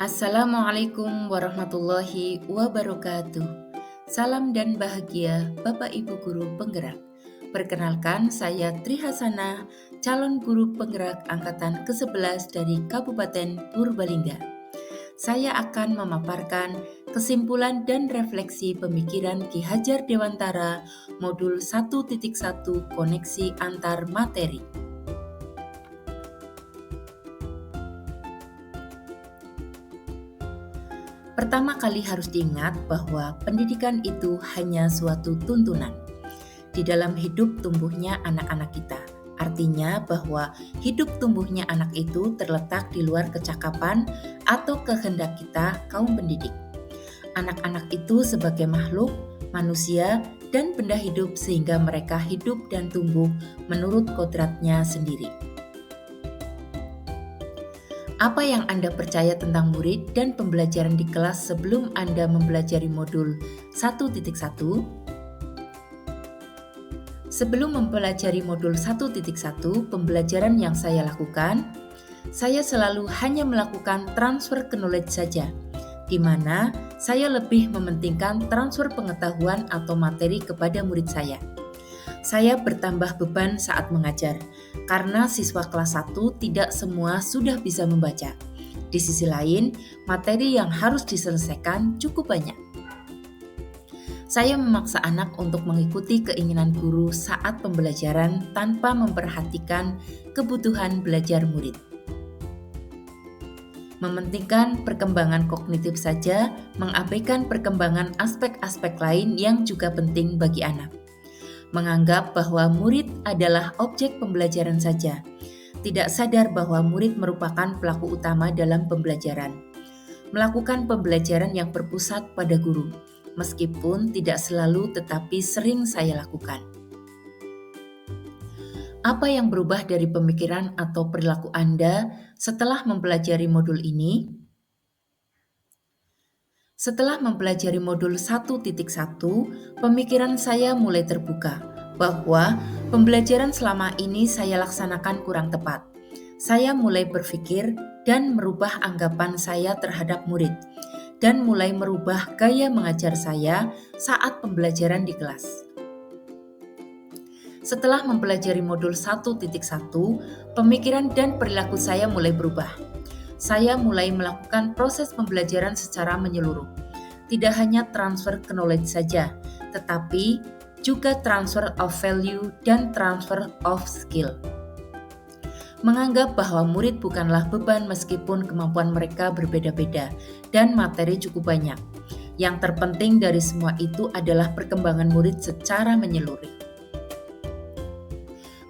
Assalamualaikum warahmatullahi wabarakatuh. Salam dan bahagia Bapak Ibu Guru Penggerak. Perkenalkan, saya Tri Hasanah, calon guru penggerak angkatan ke-11 dari Kabupaten Purbalingga. Saya akan memaparkan kesimpulan dan refleksi pemikiran Ki Hajar Dewantara modul 1.1 koneksi antar materi. Pertama kali harus diingat bahwa pendidikan itu hanya suatu tuntunan di dalam hidup tumbuhnya anak-anak kita. Artinya bahwa hidup tumbuhnya anak itu terletak di luar kecakapan atau kehendak kita kaum pendidik. Anak-anak itu sebagai makhluk, manusia, dan benda hidup sehingga mereka hidup dan tumbuh menurut kodratnya sendiri. Apa yang Anda percaya tentang murid dan pembelajaran di kelas sebelum Anda mempelajari modul 1.1? Sebelum mempelajari modul 1.1, pembelajaran yang saya lakukan, saya selalu hanya melakukan transfer knowledge saja, di mana saya lebih mementingkan transfer pengetahuan atau materi kepada murid saya. Saya bertambah beban saat mengajar, karena siswa kelas 1 tidak semua sudah bisa membaca. Di sisi lain, materi yang harus diselesaikan cukup banyak. Saya memaksa anak untuk mengikuti keinginan guru saat pembelajaran tanpa memperhatikan kebutuhan belajar murid. Mementingkan perkembangan kognitif saja, mengabaikan perkembangan aspek-aspek lain yang juga penting bagi anak. Menganggap bahwa murid adalah objek pembelajaran saja, tidak sadar bahwa murid merupakan pelaku utama dalam pembelajaran. Melakukan pembelajaran yang berpusat pada guru, meskipun tidak selalu tetapi sering saya lakukan. Apa yang berubah dari pemikiran atau perilaku Anda setelah mempelajari modul ini? Setelah mempelajari modul 1.1, pemikiran saya mulai terbuka bahwa pembelajaran selama ini saya laksanakan kurang tepat. Saya mulai berpikir dan merubah anggapan saya terhadap murid, dan mulai merubah gaya mengajar saya saat pembelajaran di kelas. Setelah mempelajari modul 1.1, pemikiran dan perilaku saya mulai berubah. Saya mulai melakukan proses pembelajaran secara menyeluruh. Tidak hanya transfer knowledge saja, tetapi juga transfer of value dan transfer of skill. Menganggap bahwa murid bukanlah beban meskipun kemampuan mereka berbeda-beda dan materi cukup banyak. Yang terpenting dari semua itu adalah perkembangan murid secara menyeluruh.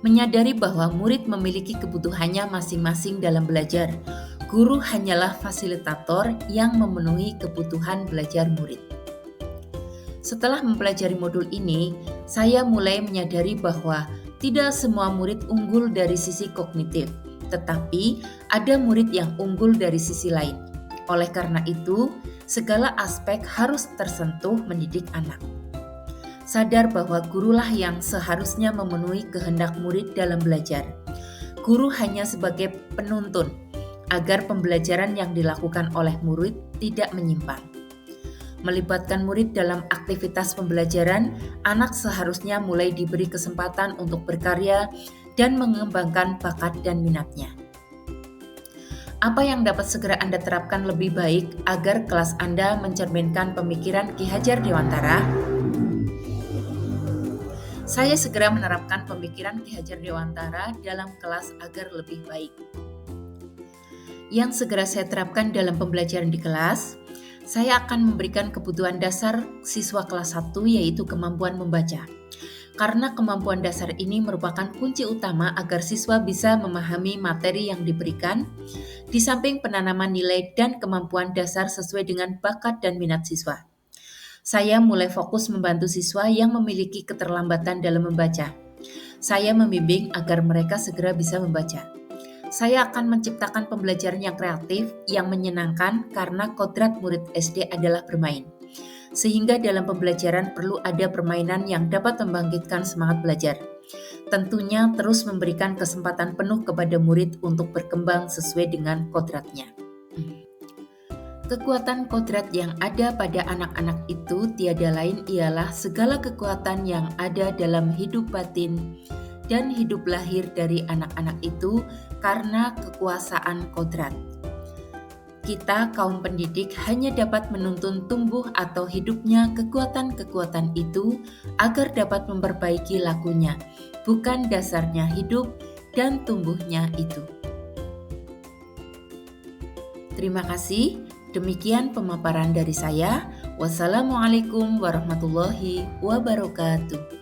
Menyadari bahwa murid memiliki kebutuhannya masing-masing dalam belajar. Guru hanyalah fasilitator yang memenuhi kebutuhan belajar murid. Setelah mempelajari modul ini, saya mulai menyadari bahwa tidak semua murid unggul dari sisi kognitif, tetapi ada murid yang unggul dari sisi lain. Oleh karena itu, segala aspek harus tersentuh mendidik anak. Sadar bahwa gurulah yang seharusnya memenuhi kehendak murid dalam belajar. Guru hanya sebagai penuntun, agar pembelajaran yang dilakukan oleh murid tidak menyimpang. Melibatkan murid dalam aktivitas pembelajaran, anak seharusnya mulai diberi kesempatan untuk berkarya dan mengembangkan bakat dan minatnya. Apa yang dapat segera Anda terapkan lebih baik agar kelas Anda mencerminkan pemikiran Ki Hajar Dewantara? Saya segera menerapkan pemikiran Ki Hajar Dewantara dalam kelas agar lebih baik. Yang segera saya terapkan dalam pembelajaran di kelas, saya akan memberikan kebutuhan dasar siswa kelas 1 yaitu kemampuan membaca. Karena kemampuan dasar ini merupakan kunci utama agar siswa bisa memahami materi yang diberikan, di samping penanaman nilai dan kemampuan dasar sesuai dengan bakat dan minat siswa. Saya mulai fokus membantu siswa yang memiliki keterlambatan dalam membaca. Saya membimbing agar mereka segera bisa membaca. Saya akan menciptakan pembelajaran yang kreatif, yang menyenangkan karena kodrat murid SD adalah bermain. Sehingga dalam pembelajaran perlu ada permainan yang dapat membangkitkan semangat belajar. Tentunya terus memberikan kesempatan penuh kepada murid untuk berkembang sesuai dengan kodratnya. Kekuatan kodrat yang ada pada anak-anak itu tiada lain ialah segala kekuatan yang ada dalam hidup batin dan hidup lahir dari anak-anak itu karena kekuasaan kodrat. Kita kaum pendidik hanya dapat menuntun tumbuh atau hidupnya kekuatan-kekuatan itu agar dapat memperbaiki lakunya, bukan dasarnya hidup dan tumbuhnya itu. Terima kasih. Demikian pemaparan dari saya. Wassalamualaikum warahmatullahi wabarakatuh.